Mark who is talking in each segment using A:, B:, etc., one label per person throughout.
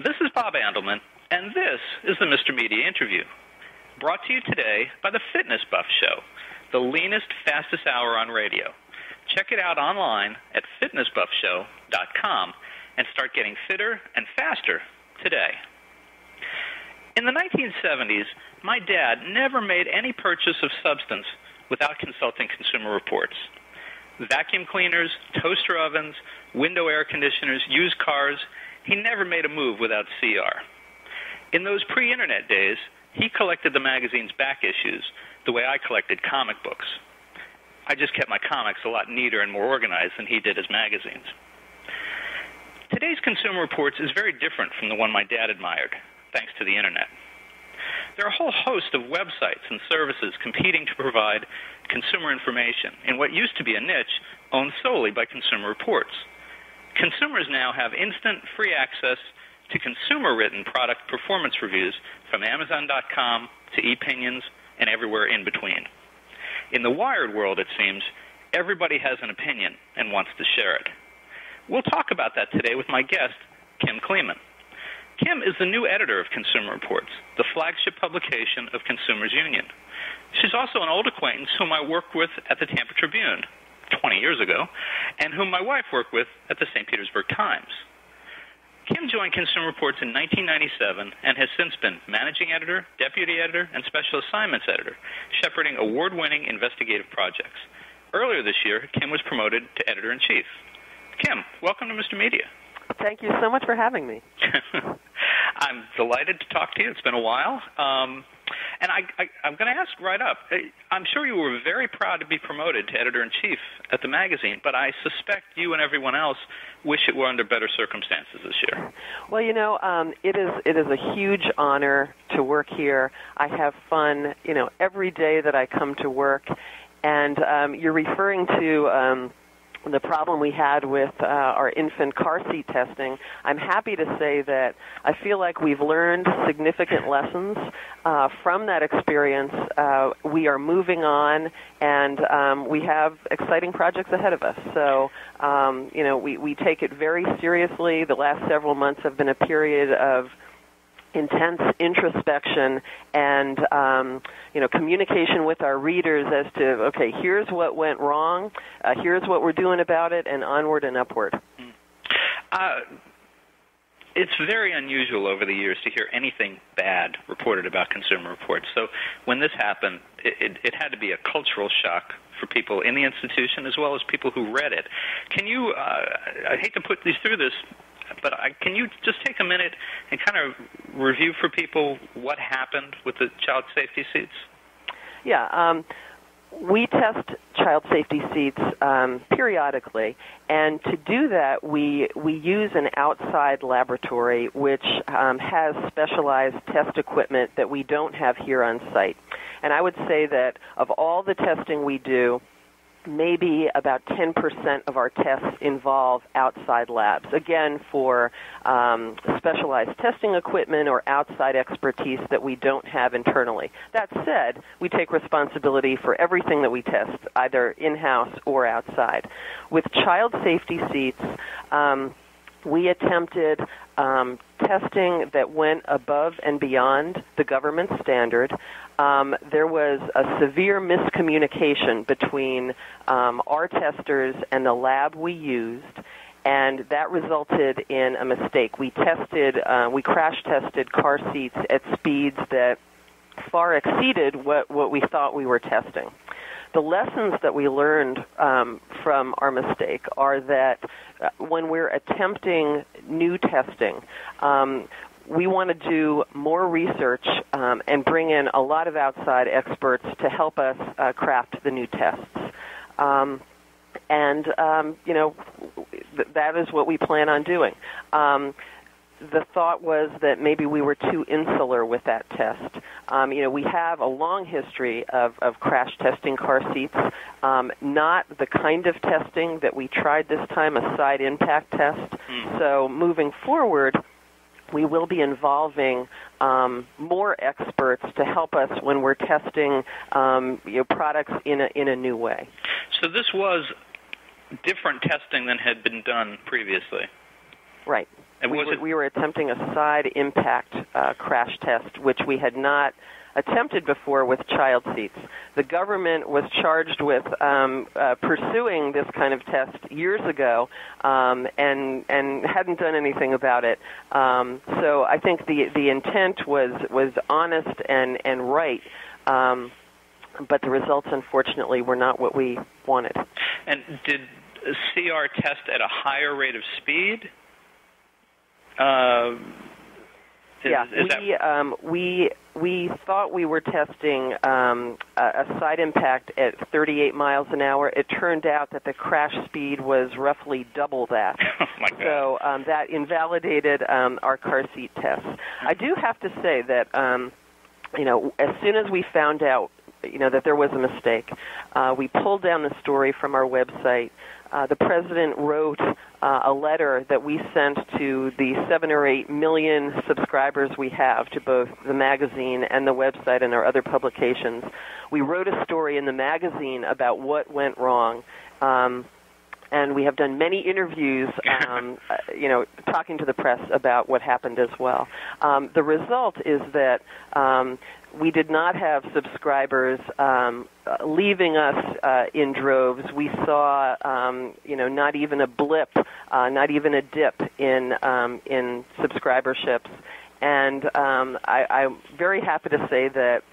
A: This is Bob Andelman, and this is the Mr. Media Interview, brought to you today by the Fitness Buff Show, the leanest, fastest hour on radio. Check it out online at fitnessbuffshow.com and start getting fitter and faster today. In the 1970s, my dad never made any purchase of substance without consulting Consumer Reports. Vacuum cleaners, toaster ovens, window air conditioners, used cars, he never made a move without CR. In those pre-internet days, he collected the magazine's back issues the way I collected comic books. I just kept my comics a lot neater and more organized than he did his magazines. Today's Consumer Reports is very different from the one my dad admired, thanks to the internet. There are a whole host of websites and services competing to provide consumer information in what used to be a niche owned solely by Consumer Reports. Consumers now have instant, free access to consumer-written product performance reviews from Amazon.com to ePinions and everywhere in between. In the wired world, it seems, everybody has an opinion and wants to share it. We'll talk about that today with my guest, Kim Kleman. Kim is the new editor of Consumer Reports, the flagship publication of Consumers Union. She's also an old acquaintance whom I worked with at the Tampa Tribune 20 years ago, and whom my wife worked with at the St. Petersburg Times. Kim joined Consumer Reports in 1997 and has since been managing editor, deputy editor, and special assignments editor, shepherding award-winning investigative projects. Earlier this year, Kim was promoted to editor-in-chief. Kim, welcome to Mr. Media.
B: Thank you so much for having me.
A: I'm delighted to talk to you. It's been a while. And I'm going to ask right up. I'm sure you were very proud to be promoted to editor-in-chief at the magazine, but I suspect you and everyone else wish it were under better circumstances this year.
B: Well, you know, it is a huge honor to work here. I have fun, every day that I come to work. And you're referring to the problem we had with our infant car seat testing. I'm happy to say that I feel like we've learned significant lessons from that experience. We are moving on, and we have exciting projects ahead of us. So, we take it very seriously. The last several months have been a period of intense introspection and, communication with our readers as to, okay, here's what went wrong, here's what we're doing about it, and onward and upward.
A: It's very unusual over the years to hear anything bad reported about Consumer Reports. So when this happened, it had to be a cultural shock for people in the institution as well as people who read it. Can you, I hate to put these through this, but can you just take a minute and kind of review for people what happened with the child safety seats?
B: Yeah, we test child safety seats periodically, and to do that, we use an outside laboratory which has specialized test equipment that we don't have here on site. And I would say that of all the testing we do, maybe about 10% of our tests involve outside labs, again, for specialized testing equipment or outside expertise that we don't have internally. That said, we take responsibility for everything that we test, either in-house or outside. With child safety seats, we attempted testing that went above and beyond the government standard. There was a severe miscommunication between our testers and the lab we used, and that resulted in a mistake. We crash tested car seats at speeds that far exceeded what we thought we were testing. The lessons that we learned from our mistake are that when we're attempting new testing, we want to do more research and bring in a lot of outside experts to help us craft the new tests. That is what we plan on doing. The thought was that maybe we were too insular with that test. We have a long history of crash testing car seats, not the kind of testing that we tried this time, a side impact test. So moving forward, we will be involving more experts to help us when we're testing products in a new way.
A: So this was different testing than had been done previously.
B: Right.
A: And
B: we were attempting a side impact crash test, which we had not attempted before with child seats. The government was charged with pursuing this kind of test years ago and hadn't done anything about it. So I think the intent was honest and right, but the results, unfortunately, were not what we wanted.
A: And did CR test at a higher rate of speed?
B: We thought we were testing a side impact at 38 miles an hour. It turned out that the crash speed was roughly double that.
A: Oh my God.
B: So that invalidated our car seat tests. I do have to say that as soon as we found out that there was a mistake, we pulled down the story from our website. The president wrote a letter that we sent to the 7 or 8 million subscribers we have to both the magazine and the website and our other publications. We wrote a story in the magazine about what went wrong. And we have done many interviews, talking to the press about what happened as well. The result is that we did not have subscribers leaving us in droves. We saw, not even a blip, not even a dip in subscriberships. And I'm very happy to say that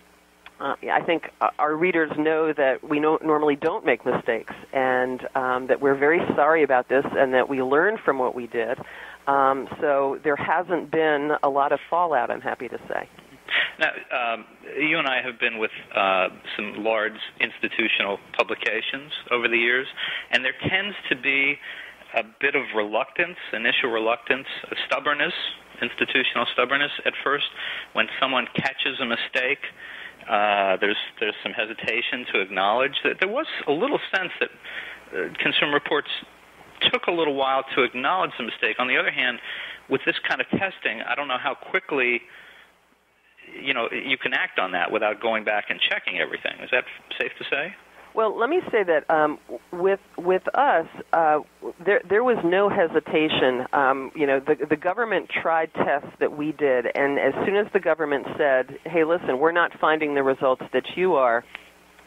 B: I think our readers know that we normally don't make mistakes, and that we're very sorry about this, and that we learned from what we did. So there hasn't been a lot of fallout, I'm happy to say.
A: Now, you and I have been with some large institutional publications over the years, and there tends to be a bit of initial reluctance, stubbornness, institutional stubbornness at first. When someone catches a mistake, there's some hesitation to acknowledge that there was a little sense that Consumer Reports took a little while to acknowledge the mistake. On the other hand, with this kind of testing, I don't know how quickly you can act on that without going back and checking everything. Is that safe to say?
B: Well, let me say that with us, there was no hesitation. The government tried tests that we did, and as soon as the government said, "Hey, listen, we're not finding the results that you are,"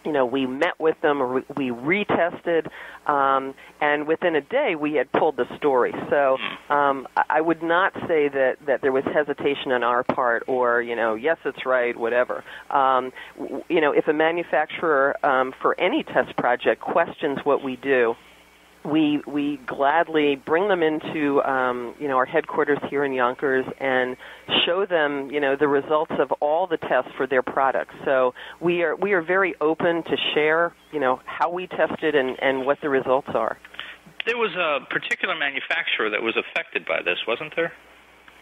B: we met with them, we retested, and within a day we had pulled the story. So I would not say that there was hesitation on our part or, yes, it's right, whatever. If a manufacturer for any test project questions what we do, we gladly bring them into our headquarters here in Yonkers and show them the results of all the tests for their products. So we are very open to share how we tested and what the results are.
A: There was a particular manufacturer that was affected by this, wasn't there?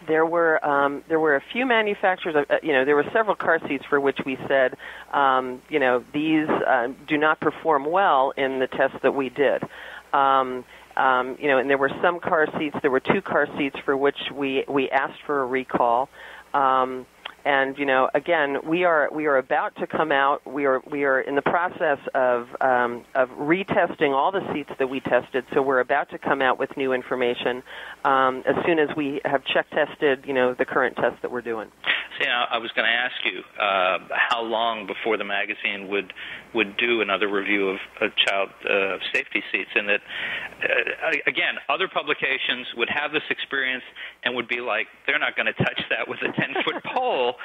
B: There were a few manufacturers. There were several car seats for which we said, these do not perform well in the tests that we did. And there were some car seats. There were 2 car seats for which we asked for a recall. And again, we are about to come out. We are in the process of retesting all the seats that we tested. So we're about to come out with new information as soon as we have check tested the current tests that we're doing.
A: See, I was going to ask you how long before the magazine would do another review of child safety seats, and that again, other publications would have this experience and would be like, they're not going to touch that with a 10-foot pole.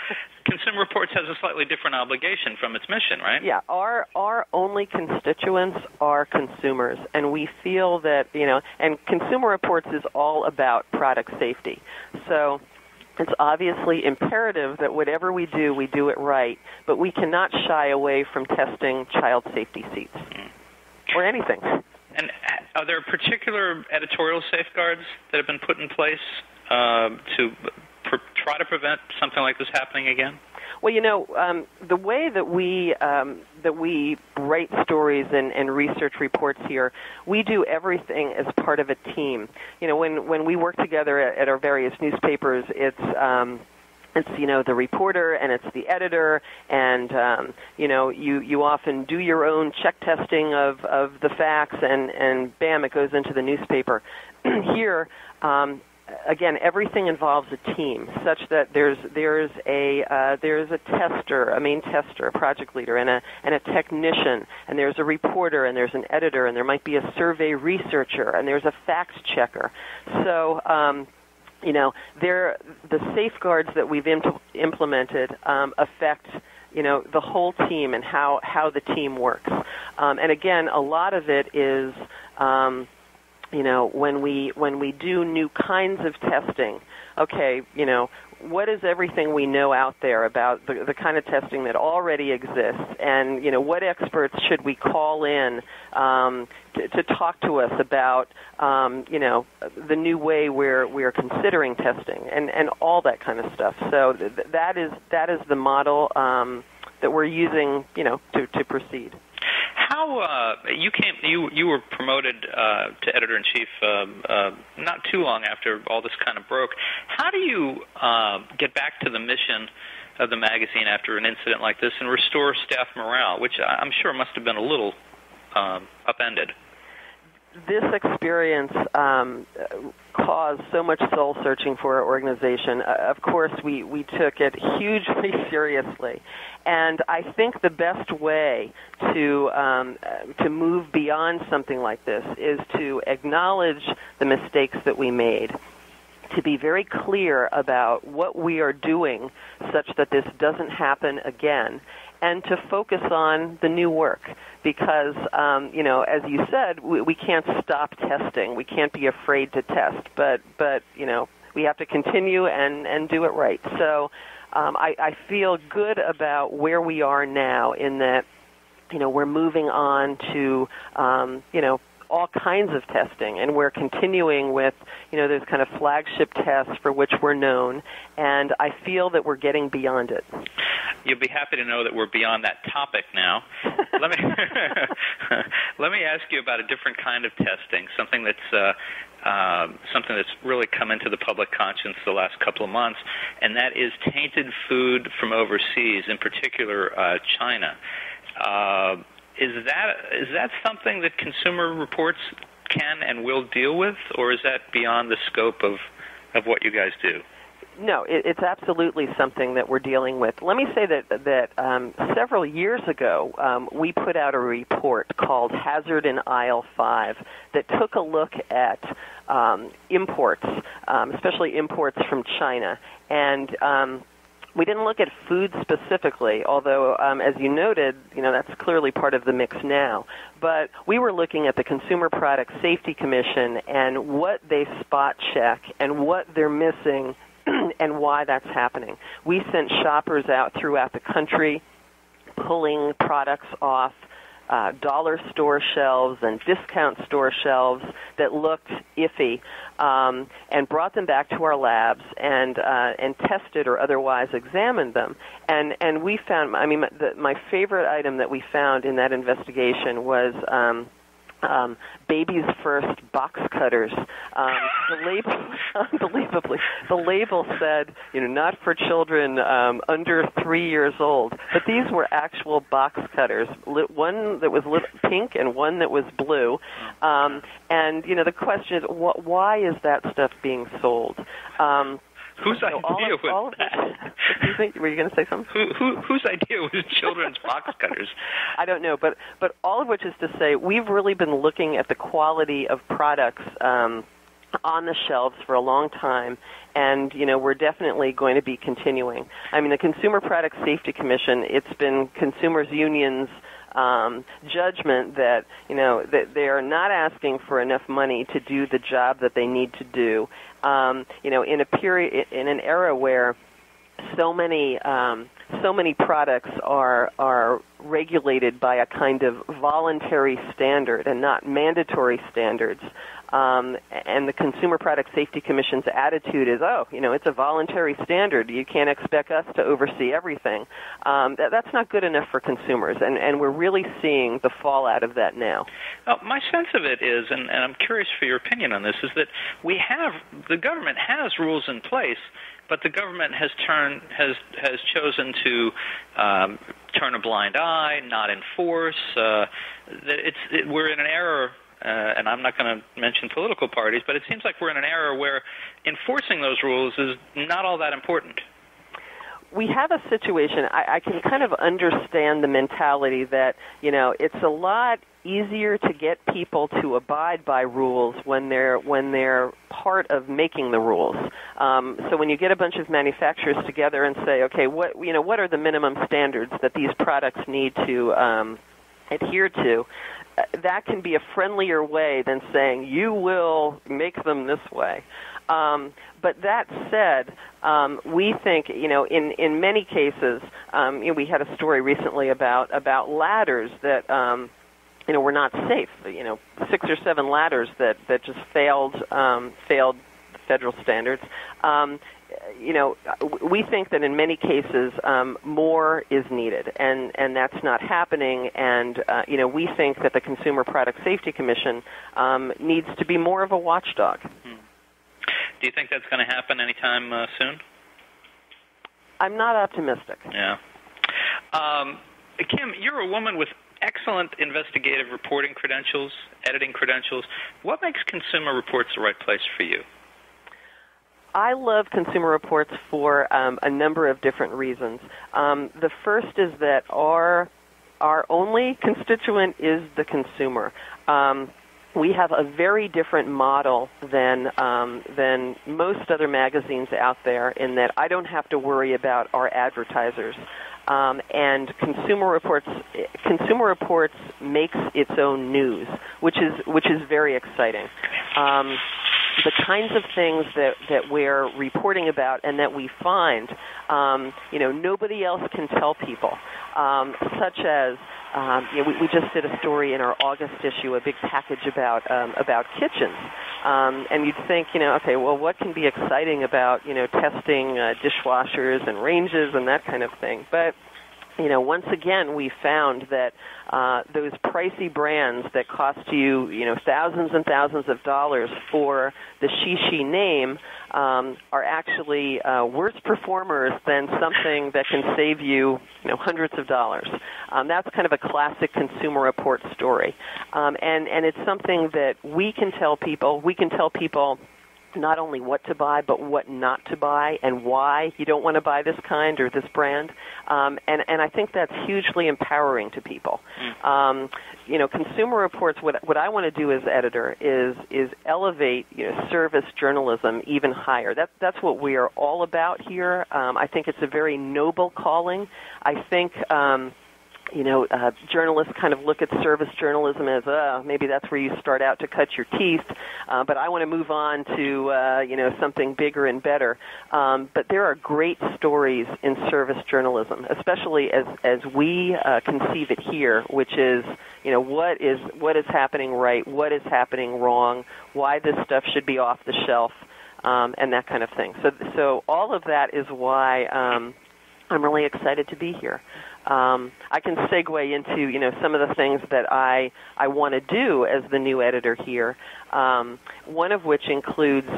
A: Consumer Reports has a slightly different obligation from its mission, right?
B: Yeah, our only constituents are consumers, and we feel that, and Consumer Reports is all about product safety. So it's obviously imperative that whatever we do it right, but we cannot shy away from testing child safety seats or anything.
A: And are there particular editorial safeguards that have been put in place to try to prevent something like this happening again?
B: Well, the way that we write stories and research reports here, we do everything as part of a team. When we work together at our various newspapers, it's the reporter and it's the editor, and you often do your own check testing of the facts, and bam, it goes into the newspaper. Here, again, everything involves a team, such that there's a tester, a main tester, a project leader, and a technician, and there's a reporter, and there's an editor, and there might be a survey researcher, and there's a fact checker. So, the safeguards that we've implemented affect the whole team and how the team works. And again, a lot of it is when we do new kinds of testing, okay, what is everything we know out there about the kind of testing that already exists, and what experts should we call in to talk to us about the new way we're considering testing and all that kind of stuff. So that is the model that we're using to proceed.
A: How you were promoted to editor-in-chief not too long after all this kind of broke. How do you get back to the mission of the magazine after an incident like this and restore staff morale, which I'm sure must have been a little upended?
B: This experience caused so much soul-searching for our organization. Of course, we took it hugely seriously. And I think the best way to move beyond something like this is to acknowledge the mistakes that we made, to be very clear about what we are doing such that this doesn't happen again, and to focus on the new work. Because, as you said, we can't stop testing. We can't be afraid to test, but we have to continue and do it right. So I feel good about where we are now in that, we're moving on to, all kinds of testing, and we're continuing with, those kind of flagship tests for which we're known, and I feel that we're getting beyond it.
A: You'll be happy to know that we're beyond that topic now. Let me ask you about a different kind of testing, something that's really come into the public conscience the last couple of months, and that is tainted food from overseas, in particular China. Is that something that Consumer Reports can and will deal with, or is that beyond the scope of what you guys do?
B: No, it's absolutely something that we're dealing with. Let me say that several years ago, we put out a report called Hazard in Aisle 5 that took a look at imports, especially imports from China. And we didn't look at food specifically, although, as you noted, that's clearly part of the mix now. But we were looking at the Consumer Product Safety Commission and what they spot check and what they're missing and why that's happening. We sent shoppers out throughout the country pulling products off dollar store shelves and discount store shelves that looked iffy, and brought them back to our labs and tested or otherwise examined them. And we found, my favorite item that we found in that investigation was Baby's First box cutters. The label, unbelievably, the label said, not for children under 3 years old. But these were actual box cutters, one that was pink and one that was blue. And, the question is, why is that stuff being sold?
A: Whose idea was that?
B: Excuse me, were you going to say something?
A: Whose idea was children's box cutters?
B: I don't know, but all of which is to say, we've really been looking at the quality of products on the shelves for a long time, and, we're definitely going to be continuing. The Consumer Product Safety Commission, it's been consumers' unions' judgment that, that they are not asking for enough money to do the job that they need to do. In an era where so many products are regulated by a kind of voluntary standard and not mandatory standards. And the Consumer Product Safety Commission's attitude is, it's a voluntary standard. You can't expect us to oversee everything. That's not good enough for consumers, and we're really seeing the fallout of that now.
A: Well, my sense of it is, and I'm curious for your opinion on this, is that the government has rules in place, but the government has chosen to turn a blind eye, not enforce. We're in an era and I'm not going to mention political parties, but it seems like we're in an era where enforcing those rules is not all that important.
B: We have a situation, I can kind of understand the mentality that, it's a lot easier to get people to abide by rules when they're part of making the rules. So when you get a bunch of manufacturers together and say, okay, what are the minimum standards that these products need to adhere to, that can be a friendlier way than saying you will make them this way. But that said, we think, in many cases, we had a story recently about ladders that, were not safe. 6 or 7 ladders that just failed federal standards. We think that in many cases more is needed, and that's not happening. And we think that the Consumer Product Safety Commission needs to be more of a watchdog.
A: Do you think that's going to happen anytime soon?
B: I'm not optimistic.
A: Yeah. Kim, you're a woman with excellent investigative reporting credentials, editing credentials. What makes Consumer Reports the right place for you?
B: I love Consumer Reports for a number of different reasons. The first is that our only constituent is the consumer. We have a very different model than most other magazines out there in that I don't have to worry about our advertisers. And Consumer Reports makes its own news, which is very exciting. The kinds of things that we're reporting about and that we find, nobody else can tell people, such as we just did a story in our August issue, a big package about kitchens, and you'd think, okay, well, what can be exciting about testing dishwashers and ranges and that kind of thing, but once again, we found that those pricey brands that cost you, thousands and thousands of dollars for the she name are actually worse performers than something that can save you, hundreds of dollars. That's kind of a classic Consumer Report story, and it's something that we can tell people. We can tell people not only what to buy, but what not to buy and why you don't want to buy this kind or this brand. And I think that's hugely empowering to people. Consumer Reports, what I want to do as editor is elevate service journalism even higher. That's what we are all about here. I think it's a very noble calling. I think journalists kind of look at service journalism as, maybe that's where you start out to cut your teeth, but I want to move on to, something bigger and better. But there are great stories in service journalism, especially as we conceive it here, which is, what is happening right, what is happening wrong, why this stuff should be off the shelf, and that kind of thing. So all of that is why I'm really excited to be here. I can segue into, some of the things that I want to do as the new editor here, one of which includes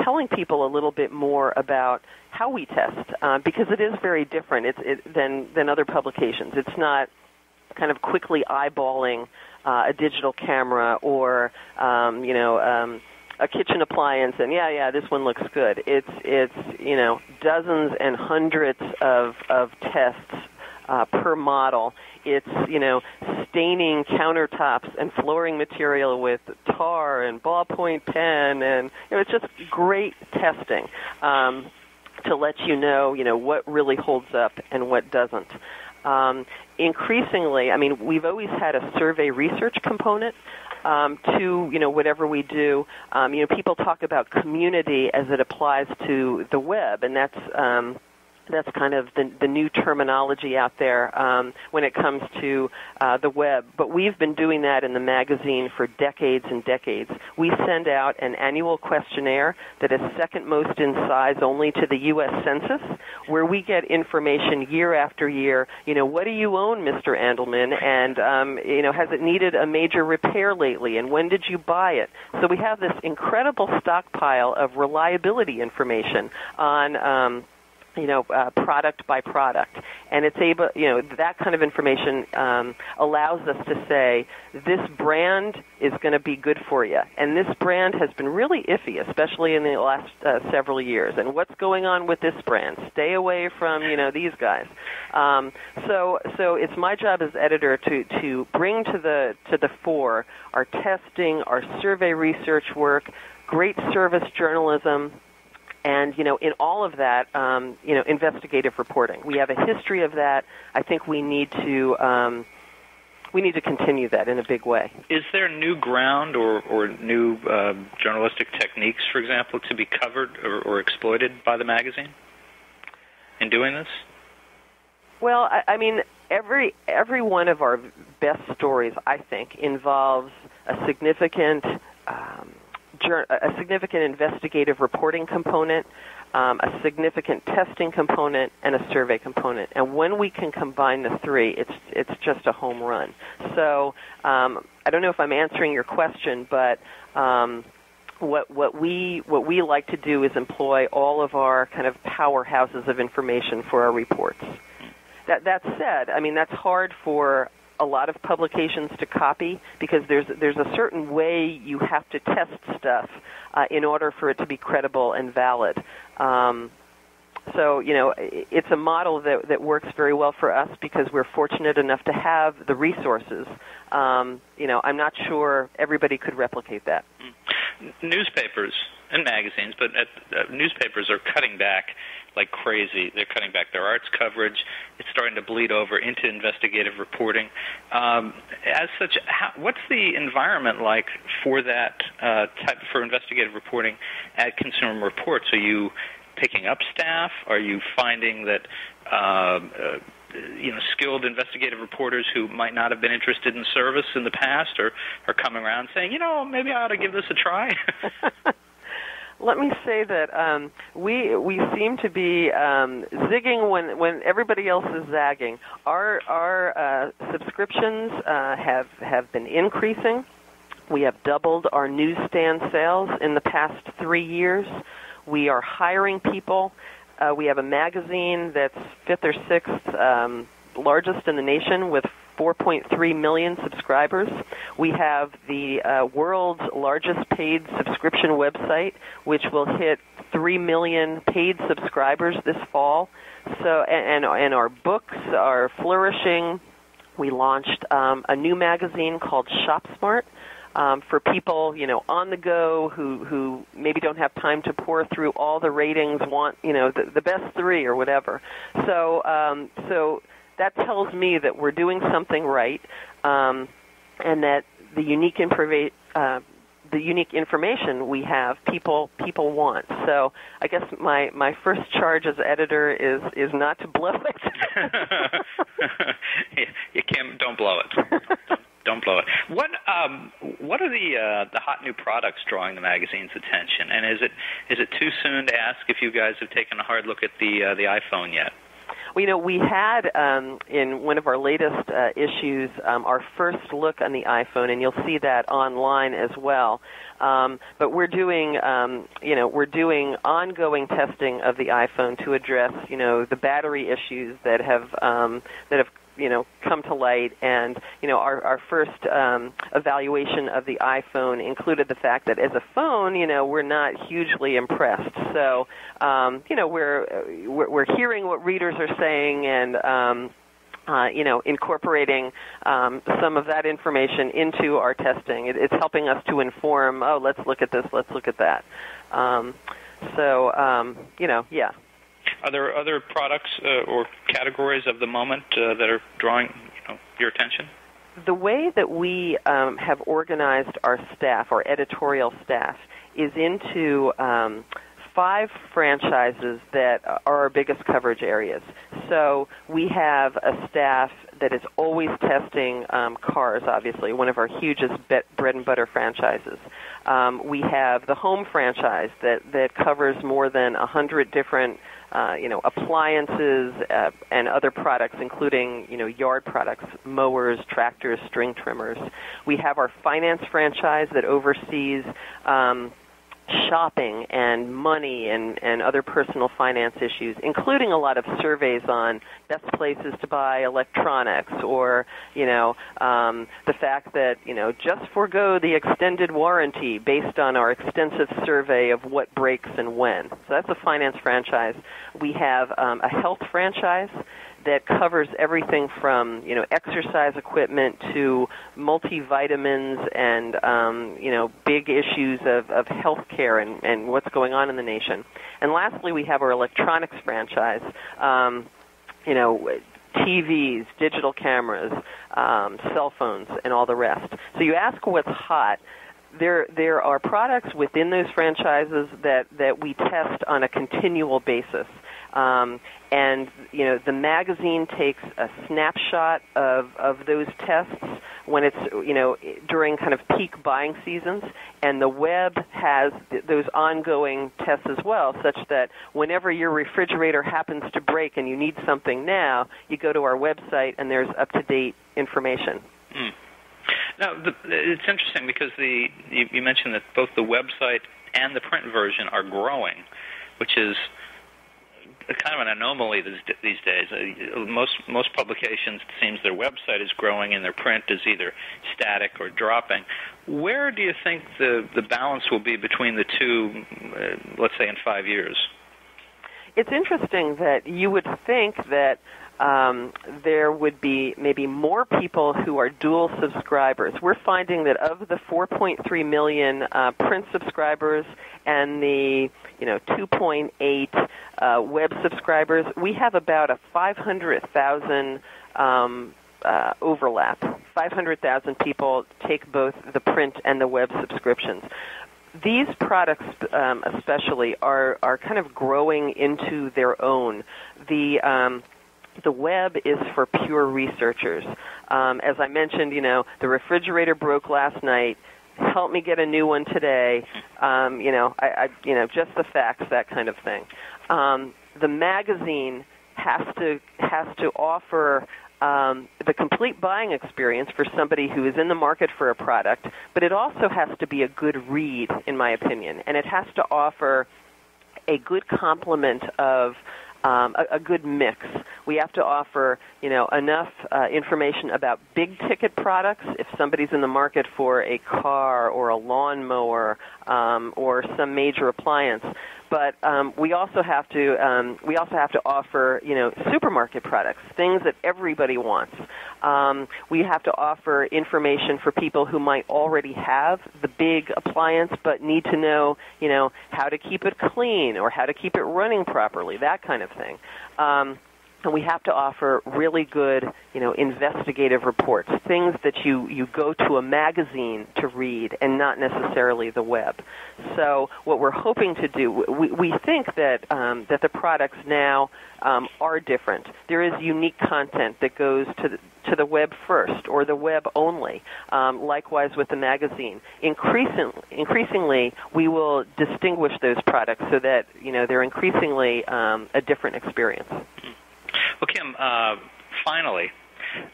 B: telling people a little bit more about how we test, because it is very different than other publications. It's not kind of quickly eyeballing a digital camera or, a kitchen appliance and this one looks good. It's dozens and hundreds of tests per model. It's staining countertops and flooring material with tar and ballpoint pen, and it's just great testing to let you know what really holds up and what doesn't. Increasingly, we've always had a survey research component to whatever we do. People talk about community as it applies to the web, and that's kind of the new terminology out there when it comes to the web. But we've been doing that in the magazine for decades and decades. We send out an annual questionnaire that is second most in size only to the U.S. Census, where we get information year after year. What do you own, Mr. Andelman? And, has it needed a major repair lately? And when did you buy it? So we have this incredible stockpile of reliability information on product by product, and it's able, that kind of information allows us to say this brand is going to be good for you, and this brand has been really iffy, especially in the last several years. And what's going on with this brand? Stay away from these guys. So it's my job as editor to bring to the fore our testing, our survey research work, great service journalism. And, in all of that, investigative reporting. We have a history of that. I think we need to continue that in a big way.
A: Is there new ground or new journalistic techniques, for example, to be covered or exploited by the magazine in doing this?
B: Well, I mean, every one of our best stories, I think, involves a significant investigative reporting component, a significant testing component, and a survey component. And when we can combine the three, it's just a home run. So I don't know if I'm answering your question, but what we like to do is employ all of our kind of powerhouses of information for our reports. That said, I mean, that's hard for a lot of publications to copy because there's a certain way you have to test stuff in order for it to be credible and valid. So, it's a model that works very well for us because we're fortunate enough to have the resources. I'm not sure everybody could replicate that.
A: Newspapers and magazines, but newspapers are cutting back like crazy. They're cutting back their arts coverage. It's starting to bleed over into investigative reporting. As such, what's the environment like for that for investigative reporting at Consumer Reports? Are you picking up staff? Are you finding that skilled investigative reporters who might not have been interested in service in the past are coming around saying, maybe I ought to give this a try?
B: Let me say that we seem to be zigging when everybody else is zagging. Our subscriptions have been increasing. We have doubled our newsstand sales in the past 3 years. We are hiring people. We have a magazine that's 5th or 6th largest in the nation with 4.3 million subscribers. We have the world's largest paid subscription website, which will hit 3 million paid subscribers this fall. So, and our books are flourishing. We launched a new magazine called ShopSmart for people, on the go who maybe don't have time to pour through all the ratings, want, the best 3 or whatever. So that tells me that we're doing something right, and that the unique information we have, people want. So I guess my first charge as editor is not to blow it.
A: You can't. Don't blow it. Don't blow it. What are the hot new products drawing the magazine's attention? And is it too soon to ask if you guys have taken a hard look at the iPhone yet?
B: Well, we had in one of our latest issues our first look on the iPhone, and you'll see that online as well. But we're doing ongoing testing of the iPhone to address the battery issues that have come to light, and our first evaluation of the iPhone included the fact that as a phone, we're not hugely impressed. So we're hearing what readers are saying and incorporating some of that information into our testing. It's helping us to inform. Let's look at this. Let's look at that. Yeah.
A: Are there other products or categories of the moment that are drawing your attention?
B: The way that we have organized our staff, our editorial staff, is into 5 franchises that are our biggest coverage areas. So we have a staff that is always testing cars, obviously, one of our hugest bread and butter franchises. We have the home franchise that covers more than 100 different appliances and other products, including, yard products, mowers, tractors, string trimmers. We have our finance franchise that oversees shopping and money and other personal finance issues, including a lot of surveys on best places to buy electronics, or the fact that just forego the extended warranty based on our extensive survey of what breaks and when. So that's a finance franchise. We have a health franchise that covers everything from exercise equipment to multivitamins and big issues of health care and what's going on in the nation. And lastly, we have our electronics franchise. TVs, digital cameras, cell phones, and all the rest. So you ask what's hot. There are products within those franchises that we test on a continual basis. And the magazine takes a snapshot of those tests when it's during kind of peak buying seasons, and the web has those ongoing tests as well, such that whenever your refrigerator happens to break and you need something now, you go to our website and there's up-to-date information.
A: Now, it's interesting because you mentioned that both the website and the print version are growing, which is kind of an anomaly these days. Most publications, it seems their website is growing and their print is either static or dropping. Where do you think the balance will be between the two, let's say in 5 years?
B: It's interesting that you would think that there would be maybe more people who are dual subscribers. We're finding that of the 4.3 million print subscribers and the 2.8 web subscribers, we have about a 500,000 overlap. 500,000 people take both the print and the web subscriptions. These products especially are kind of growing into their own. The web is for pure researchers. As I mentioned, the refrigerator broke last night. Help me get a new one today. Just the facts, that kind of thing. The magazine has to offer the complete buying experience for somebody who is in the market for a product, but it also has to be a good read, in my opinion, and it has to offer a good complement of a good mix. We have to offer, enough information about big-ticket products. If somebody's in the market for a car or a lawnmower or some major appliance, but we also have to offer, supermarket products, things that everybody wants. We have to offer information for people who might already have the big appliance but need to know, how to keep it clean or how to keep it running properly, that kind of thing. And we have to offer really good, investigative reports, things that you go to a magazine to read and not necessarily the web. So what we're hoping to do, we think that the products now are different. There is unique content that goes to the web first or the web only. Likewise with the magazine. Increasingly, we will distinguish those products so that they're increasingly a different experience.
A: Well, Kim, finally,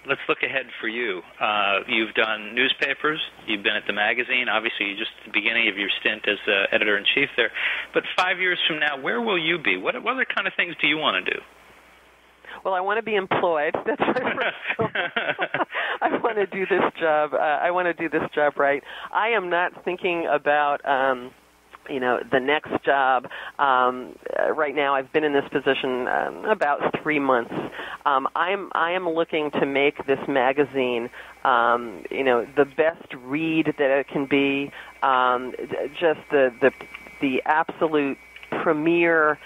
A: let's look ahead for you. You've done newspapers. You've been at the magazine. Obviously, you're just at the beginning of your stint as editor-in-chief there. But 5 years from now, where will you be? What other kind of things do you want to do?
B: Well, I want to be employed. That's my first goal. I want to do this job. I want to do this job right. I am not thinking about the next job. Right now, I've been in this position about 3 months. I am looking to make this magazine, the best read that it can be, just the absolute premier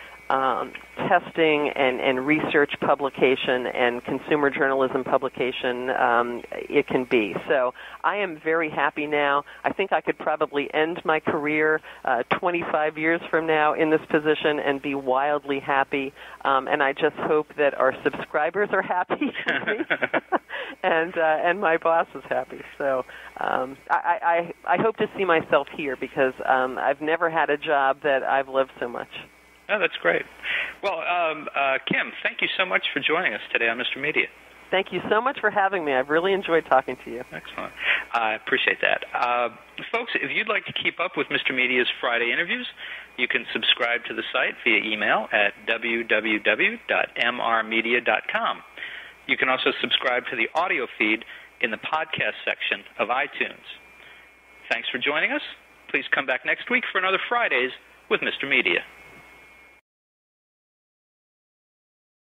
B: testing and research publication and consumer journalism publication it can be. So I am very happy now. I think I could probably end my career 25 years from now in this position and be wildly happy. And I just hope that our subscribers are happy with me and my boss is happy. So I hope to see myself here because I've never had a job that I've loved so much.
A: Oh, that's great. Well, Kim, thank you so much for joining us today on Mr. Media.
B: Thank you so much for having me. I've really enjoyed talking to you.
A: Excellent. I appreciate that. Folks, if you'd like to keep up with Mr. Media's Friday interviews, you can subscribe to the site via email at www.mrmedia.com. You can also subscribe to the audio feed in the podcast section of iTunes. Thanks for joining us. Please come back next week for another Fridays with Mr. Media.